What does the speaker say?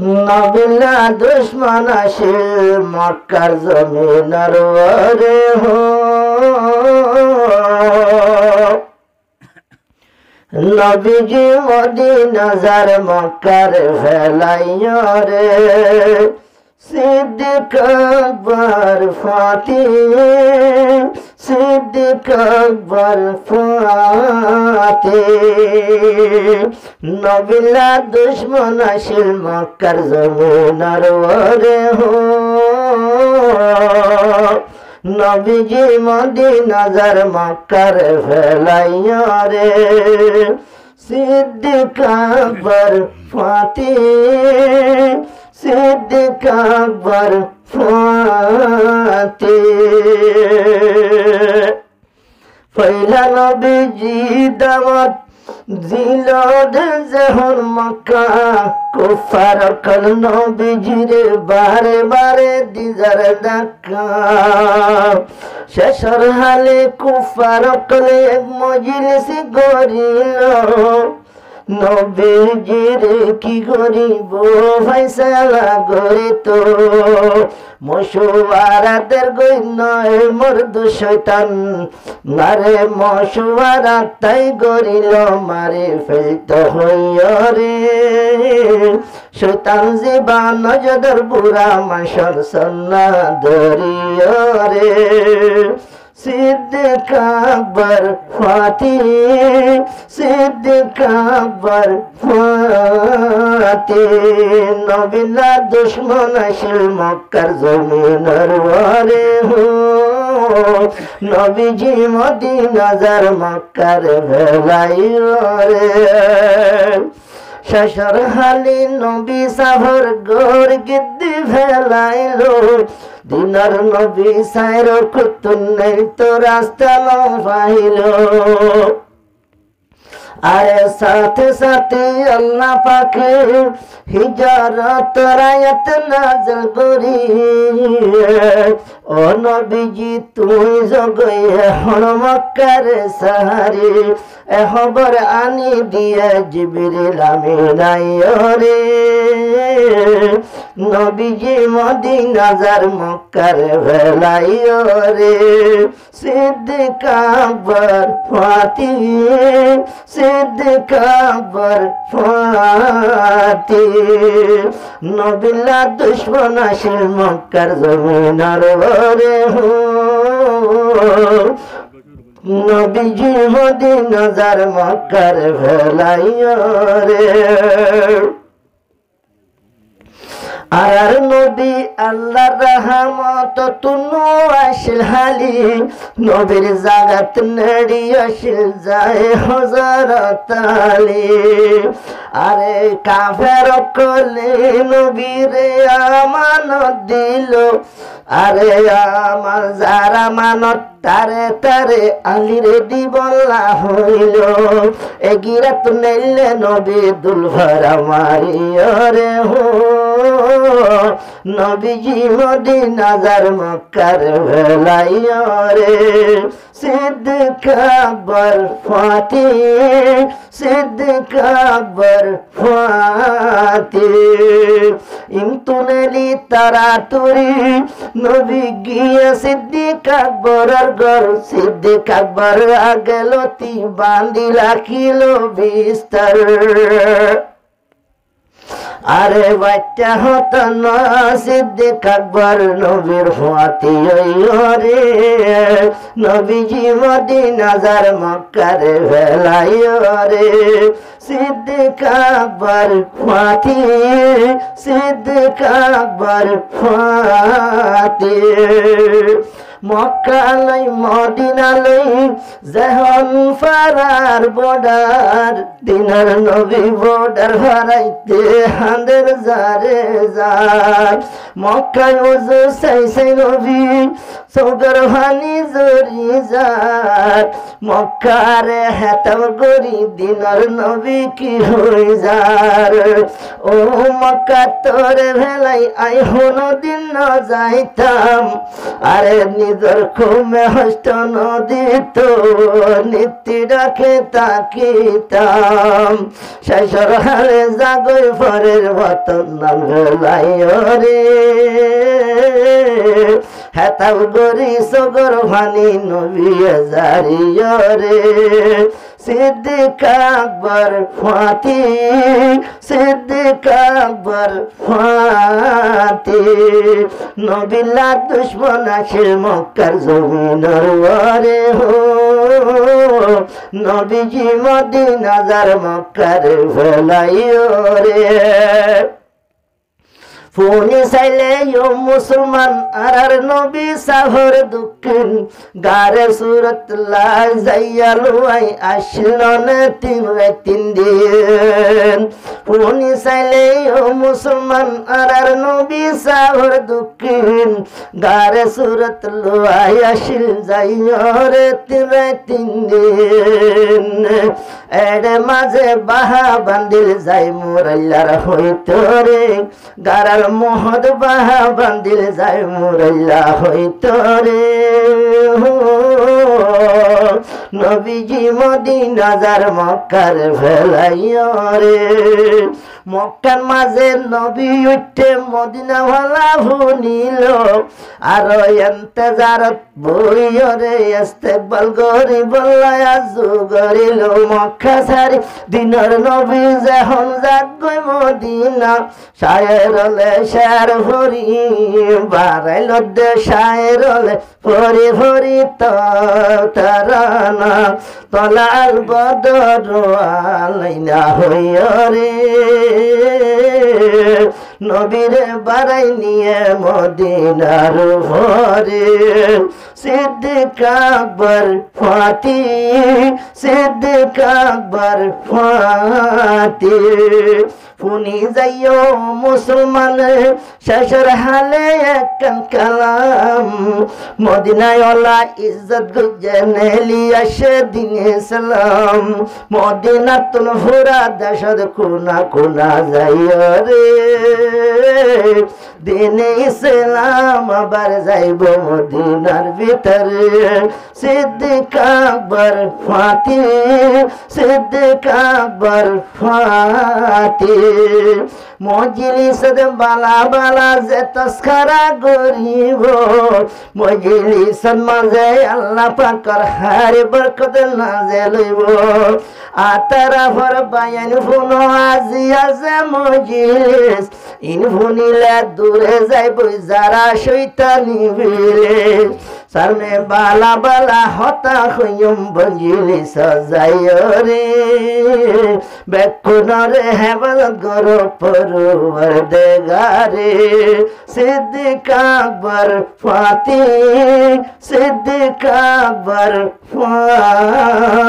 Nabila দুশ্মন আসিল মক্কার জমিনার ওরে হো নবীজি মদিনা যার মক্কার ফেলাইয়া রে সিদ্দিক আকবর ফাতিহ সিদ্দিক আকবর ফাতিহ নবিলা দুশ্মন আসিল মক্কার জমিনার ওরে হো নবীজি মদিনা যার মক্কার ফেলাইয়া রে সিদ্দিক আকবর ফাতিহ সিদ্দিক আকবর ফাতিহ পয়লা নবীজি দাওয়াত দিল যখন মক্কা কুফার কল নবীজিরে বারে বারে দিজার ডাকা শেষর হালে কুফার কলে এক মজলিস গড়িল নবীজির কি গরিব ফাইসালা গরিত মশুয়ারাদের গই নয় মর্দ শয়তান মারে মশুয়ারা তাই গরিল মারে ফেলত হইয়া রে শয়তান জীবান নজর বুড়া মাসর সন্না ধরিয়া রে সিদ্দিক আকবর ফাতিহ সিদ্দিক আকবর ফাতিহ নবিলা দুশ্মন আসিল মক্কার জমিনার ওরে হো নবীজি মদিনা যার মক্কার ফেলাইয়া রে শেষর হালি নবী সাহর গোর গিদ্দি ফেলাইলো দিনার নবী সাইর কুতুন নেই তো রাস্তা ন পাইল আরে সাথে সাথে আল্লাহ পাকে হিজরত রায়ত নাজল করি ও নবীজি তুই জগই হন মক্কার সাহারি এ খবর আনি দিয়ে জিবরিল আমিন আইরে নবীজি মদিনা যার মক্কার ফেলাইয়া রে সিদ্দিক আকবর ফাতিহ সিদ্দিক আকবর ফাতিহ নবিলা দুশ্মন আসিল মক্কার জমিনার ওরে হো নবীজি মদিনা যার মক্কার ফেলাইয়া রে আর নবী আল্লাহর রহমত তুনু আসিল হালি নবীর জাগাত নেড়ি আসিল যায় হযরত আলী আরে কাফের কলে নবীরে আমানত দিল আরে আমার যারা মানত তারে তারে আলীরে দিবল্লা হইল এগিরাত নেলে নবী দুলভরা মারিয়া রে হো নবীজি মদিনা যার মক্কার ফেলাইয়া রে সিদ্দিক আকবর ফাতিহ সিদ্দিক আকবর ফাতিহ ইমতুনেলি তারাতুরি নবী গিয়ে সিদ্দিক আকবরের ঘর সিদ্দিক আকবর আগেলতি বান্ধি রাখিল বিস্তার আরে বাচ্চা হত না সিদ্দিক আকবর নবীর ফাতিহ রে নবীজি মদিনা যার মক্কার ফেলাইয়া রে সিদ্দিক আকবর ফাতিহ সিদ্দিক আকবর ফাতিহ মক্কা লই মদিনা লই যখন ফারার বর্ডার দিনার নবী বর্ডার হারাইতে হাঁদের যারে যার মক্কায় ওজো সাই সাই নবী সৌগর ভানি জরি যার মক্কারে হেতাব গরি দিনর নবী কি হই যার ও মক্কা তোর ভেলাই আই হনো দিন ন যাইতাম আরে নিজর খুমে হস্ত নদী তো নীতি রাখে তাকিতাম শেষর হালে জাগই পরের বতন নাম ভেলাই রে হেতাব গরি সগর ভানি নবী জারি রে সিদ্দিক আকবর ফাতি সিদ্দিক আকবর ফাতি নবিল্লা দুশ্মন আছে মক্কার জমিনের ওরে হো নবীজি মদিনা যার মক্কার ফেলাইও রে ফোনি চাইলে মুসলমান আর নবী সাহর দুঃখিন গারে সুরত লাই যাইয়া লুয়াই আসিল তিন দিন ফোনি চাইলে মুসলমান আর নবী সাহর দুঃখিন গারে সুরত লুয়াই আসিল যাইয়রে তিন দিন এডে মাঝে বাহা বান্দিল যাই মোরাইলার হইতো রে গারার মোহদ বাহা বান্দিল যায় মুরাইলা হইতো রে নবীজি মদিনা যার মক্কার ফেলাইও রে মক্কার মাঝে নবী উঠে মদিনা ভালা ভুনিল আর এন্তেজারত বইও রে ইস্তেকবাল গরি বল্লায়া জুগরিল মক্কা সারি দিনের নবী যখন যাগই মদিনা শায়েরলে শের ভরি বারাইল দে শায়েরলে ভরি ভরি তারানা তলাল বদর আলাইনা হইও রে নবীরে বারাই নিয়ে মদিনার ভরে সিদ্দিক আকবর ফাতি সিদ্দিক আকবর ফাতি ফুনি যাইও মুসলমান শেষের হালে একখান কালাম মদিনায় ওলা ইজ্জত গুজনে লিয়াসে দিনে সালাম মদিনাতুল ফুরা দেশত কোনা কোনা যাইও রে দিনে ইসলাম আবার যাইব মদিনার ভিতরে সিদ্দিক আকবর ফাতি সিদ্দিক আকবর ফাতি মজলিসত বালা বালা যে তস্করা গরিব মজলিসত মাঝে আল্লাহ পাকর হারে বরকত নাজেল হইব আতারাফর বায়ান ফুনো আজি আছে মজলিস ইন ফুনিলে দূরে যাইব যারা শয়তানি বিলে সারমে বালা বালা হতা হইম মজলিস যাইও রে বেকুনরে হেফাজত করো পরওয়ারদিগারে সিদ্দিক আকবর ফাতি সিদ্দিক আকবর ফাতি